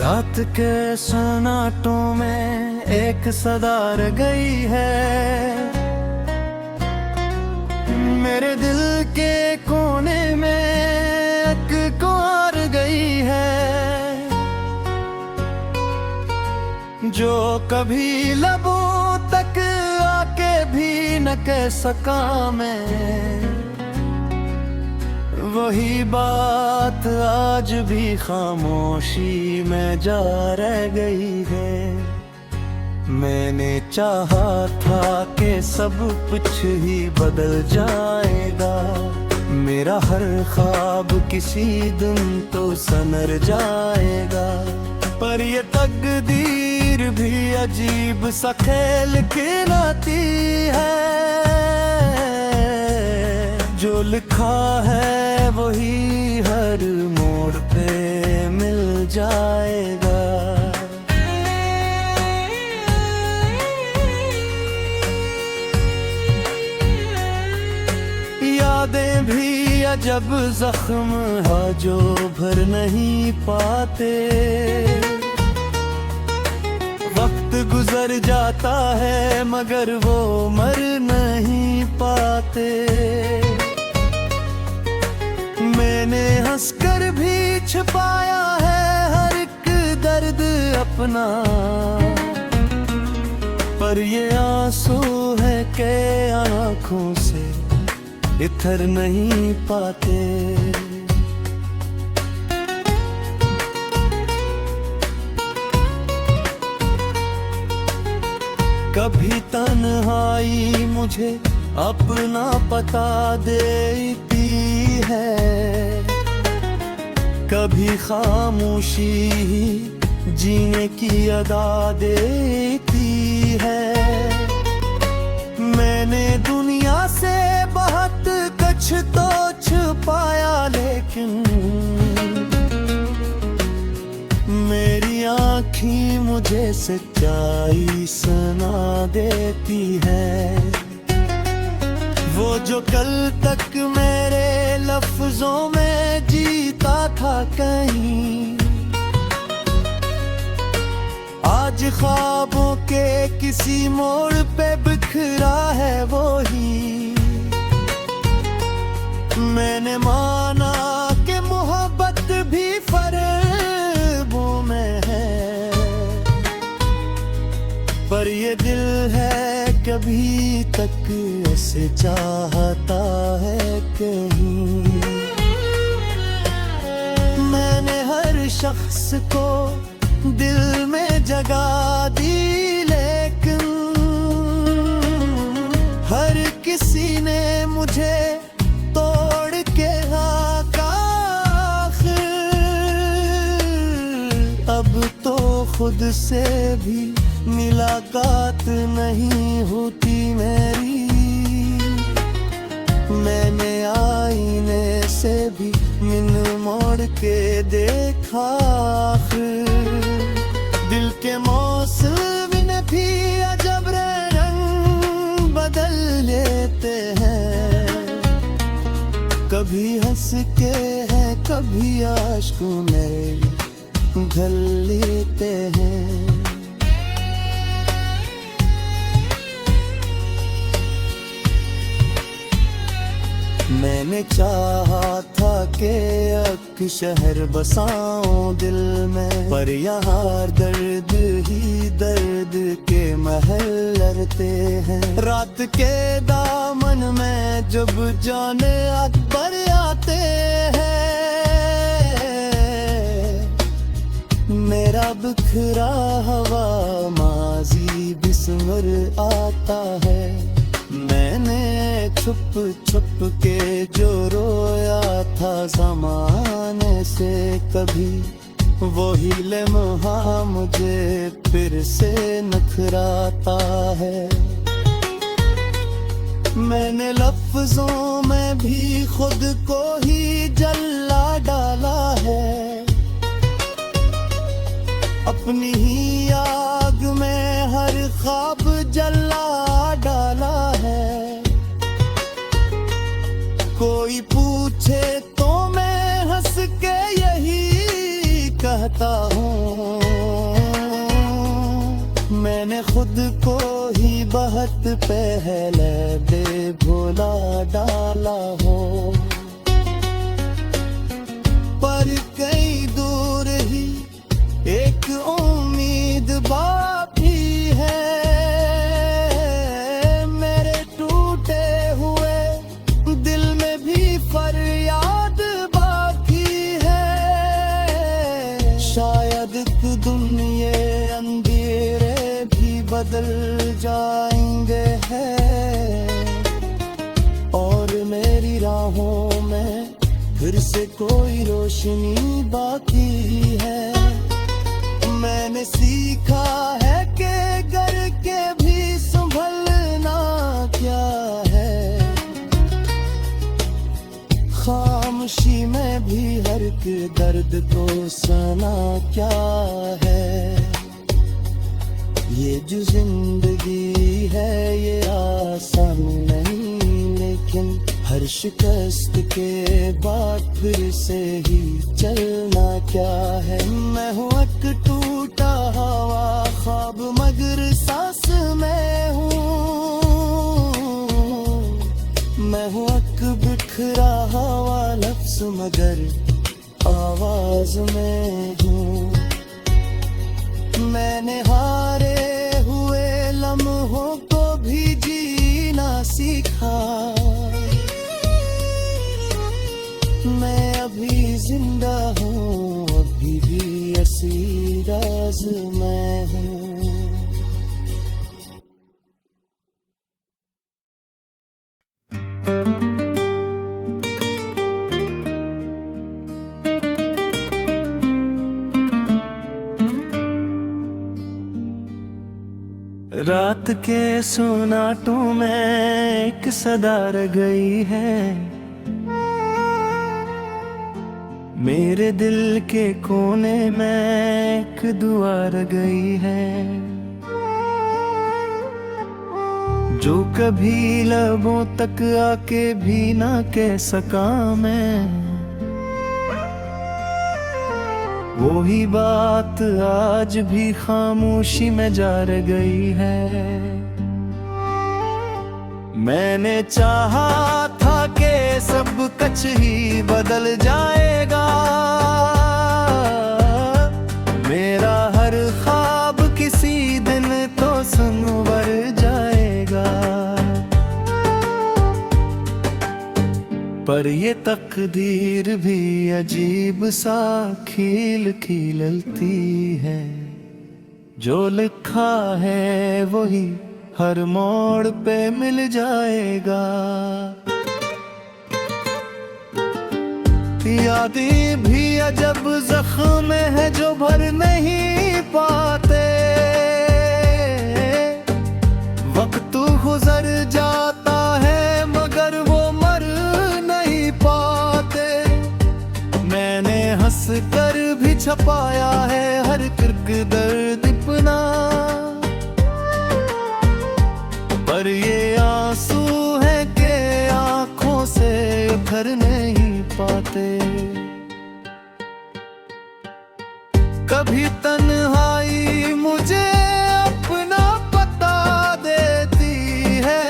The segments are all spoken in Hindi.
रात के सन्नाटों में एक सदा रह गई है, मेरे दिल के कोने में एक कुंवर गई है, जो कभी लबों तक आके भी न कह सका मैं। वही बात आज भी खामोशी में जा रह गई है। मैंने चाहा था कि सब कुछ ही बदल जाएगा, मेरा हर ख्वाब किसी दिन तो संवर जाएगा। पर ये तकदीर भी अजीब सा खेल खिलाती है, जो लिखा है वही हर मोड़ पे मिल जाएगा। यादें भी अजब जख्म है जो भर नहीं पाते, वक्त गुजर जाता है मगर वो मर नहीं पाते। मैंने हंसकर भी छिपाया है हर एक दर्द अपना, पर ये आंसू है कि आँखों से इतर नहीं पाते। कभी तन्हाई मुझे अपना पता देती है, कभी खामोशी जीने की अदा देती है। मैंने दुनिया से बहुत कुछ तो छुपाया, लेकिन मेरी आँखें मुझे सच्चाई सुना देती है। वो जो कल तक मेरे लफ्जों में जीता था कहीं, आज ख्वाबों के किसी मोड़ पे बिखरा है वो ही। मैंने माना कि मोहब्बत भी ख्वाबों में है, पर ये दिल है कभी तक ऐसे चाहता है कहीं। मैंने हर शख्स को दिल में जगह दी, लेकिन हर किसी ने मुझे तोड़ के अब तो खुद से भी मुलाकात नहीं होती मेरी। मैंने आईने से भी मिन मोड़ के देखा, दिल के मौसम भी अजब रंग बदल लेते हैं। कभी हंस के हैं कभी आंसू में ढल लेते हैं। मैंने चाहा था कि एक शहर बसाऊं दिल में, पर यहाँ दर्द ही दर्द के महल लड़ते हैं। रात के दामन में जब जाने अकबर आते हैं, मेरा बिखरा हवा माजी बिस्मर आता है। मैंने छुप छुप के जो रोया था ज़माने से कभी, वही लम्हा मुझे फिर से नखराता है। मैंने लफ्जों में भी खुद को ही जला डाला है, अपनी ही आग में हर ख्वाब जला डाला है। कोई पूछे तो मैं हंस के यही कहता हूँ, खुद को ही बहुत पहले दे भुला डाला हो, पर कई दूर ही एक उम्मीद बाकी है। मेरे टूटे हुए दिल में भी फरियाद बाकी है। शायद एक दिन ये अंधेरे भी बदल जाएंगे हैं, और मेरी राहों में फिर से कोई रोशनी बाकी है। मैंने सीखा है कि घर के भी संभलना क्या है, खामोशी में भी हर के दर्द को सना क्या है। ये जो जिंदगी है ये आसान नहीं, लेकिन हर शिकस्त के बाद फिर से ही चलना क्या है। मैं हूँ एक टूटा हवा ख्वाब मगर सांस में हूँ, मैं हूँ एक बिखरा हुआ लफ्ज़ मगर आवाज में हूँ। मैंने हारे हुए लम्हों को भी जीना सीखा, मैं अभी जिंदा हूँ, अभी भी ऐसी राज मैं हूँ। रात के सुनाटों में एक सदा रह गई है, मेरे दिल के कोने में एक दुआ रह गई है, जो कभी लबों तक आके भी ना कह सका मैं। वही बात आज भी खामोशी में जा रह गई है। मैंने चाहा था कि सब कुछ ही बदल जाएगा, मेरा हर ख्वाब किसी दिन तो संवर जाएगा। पर ये तकदीर भी अजीब सा खिल खिलती है, जो लिखा है वही हर मोड़ पे मिल जाएगा। यादें भी अजब जख्म है जो भर नहीं पाते, वक्त गुजर जाता है मगर वो मर नहीं पाते। मैंने हंस कर भी छपाया है हर किरक दर्द अपना, पर ये आंसू है कि आंखों से उतर नहीं पाते। कभी तन्हाई मुझे अपना पता देती है,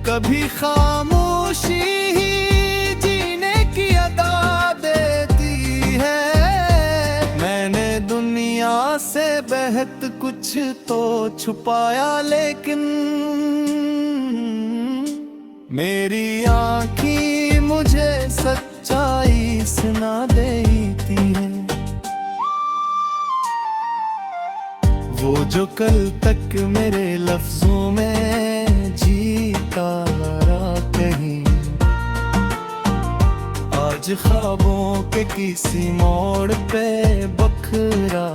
कभी खामोशी ही जीने की अदा देती है। मैंने दुनिया से बेहद कुछ तो छुपाया, लेकिन मेरी आँखें मुझे सच्चाई सुना देती है। वो जो कल तक मेरे लफ्जों में जीता रहा कहीं, आज ख्वाबों के किसी मोड़ पे बखरा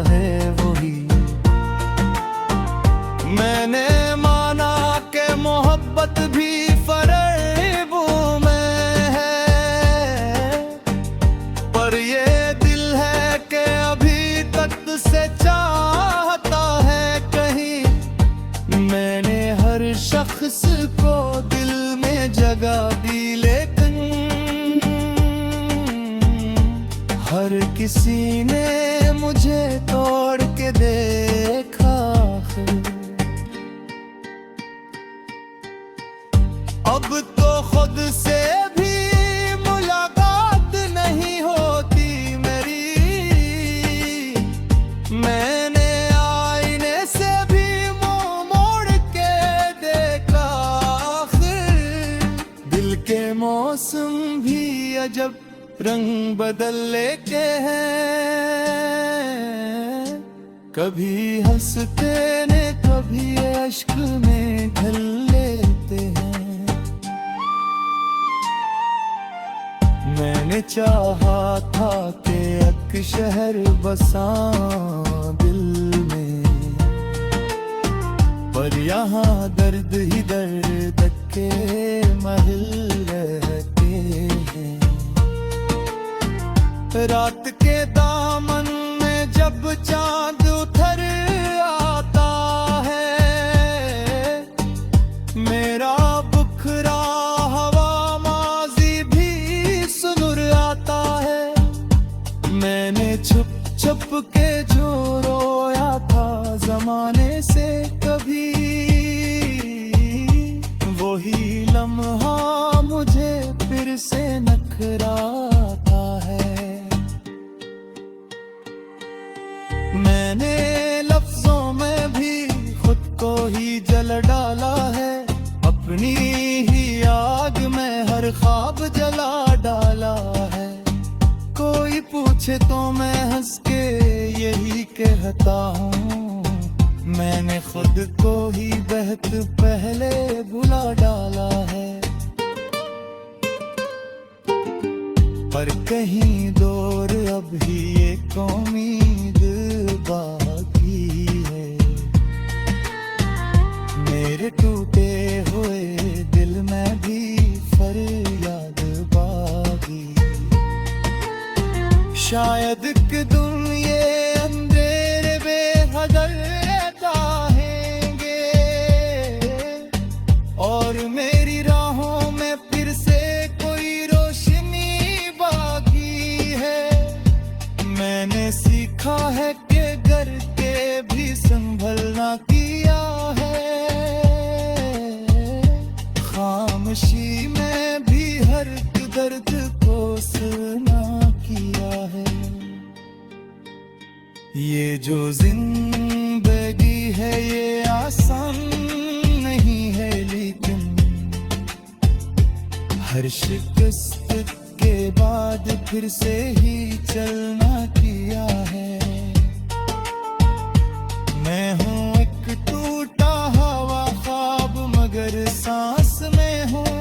है वही। मैंने माना कि मोहब्बत भी फरेबों में है, पर ये दिल है कि अभी तक से चाहता है कहीं। मैंने हर शख्स को दिल में जगह दी, लेकिन हर किसी ने मुझे तोड़ के देखा अब तो खुद से भी मुलाकात नहीं होती मेरी। मैंने आईने से भी मुंह मोड़ के देखा आखिर। दिल के मौसम भी अजब रंग बदल लेते हैं। कभी हंसते ने कभी अश्क में ढल लेते हैं। मैंने चाहा था कि एक शहर बसाऊं दिल में, पर यहाँ दर्द ही दर्द के महल रहते हैं। रात के दामन में जब चांद उतर आता है, मेरा बुखरा हवा माजी भी सुनुर आता है। मैंने छुप छुप के जो रोया था जमाने से कभी, वही लम्हा मुझे फिर से नखराता है। मैंने लफ्जों में भी खुद को ही जल डाला है। अपनी ही आग में हर ख्वाब जला डाला है। कोई पूछे तो मैं हंस के यही कहता हूँ, मैंने खुद को ही बहुत पहले भुला डाला है। पर कहीं दूर अब भी एक उम्मीद बाकी है। मेरे टूटे हुए दिल में भी फरियाद बाकी। शायद कि दुनिया अंधेरे बेहदर रहेंगे, और मेरी राहों में फिर से कोई रोशनी बाकी है। मैंने सीखा है कि घर के भी संभलना किया है। खामोशी में भी हर दर्द को सुना किया है। ये जो जिंदगी है ये आसान नहीं है, लेकिन हर शिकस्त के बाद फिर से ही चलना किया है। मैं हूँ एक टूटा हवा ख्वाब मगर सांस में हूँ।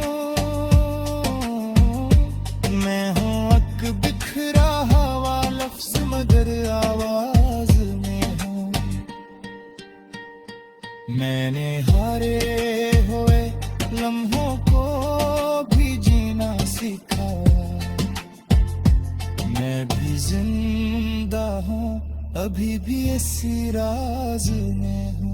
मैं हूँ एक बिखरा हवा लफ्ज मगर आवाज में हूँ। मैंने हारे हुए लम्हों को भी जीना सीखा। मैं भी जिंदा हूँ अभी भी इसी राज में हूँ।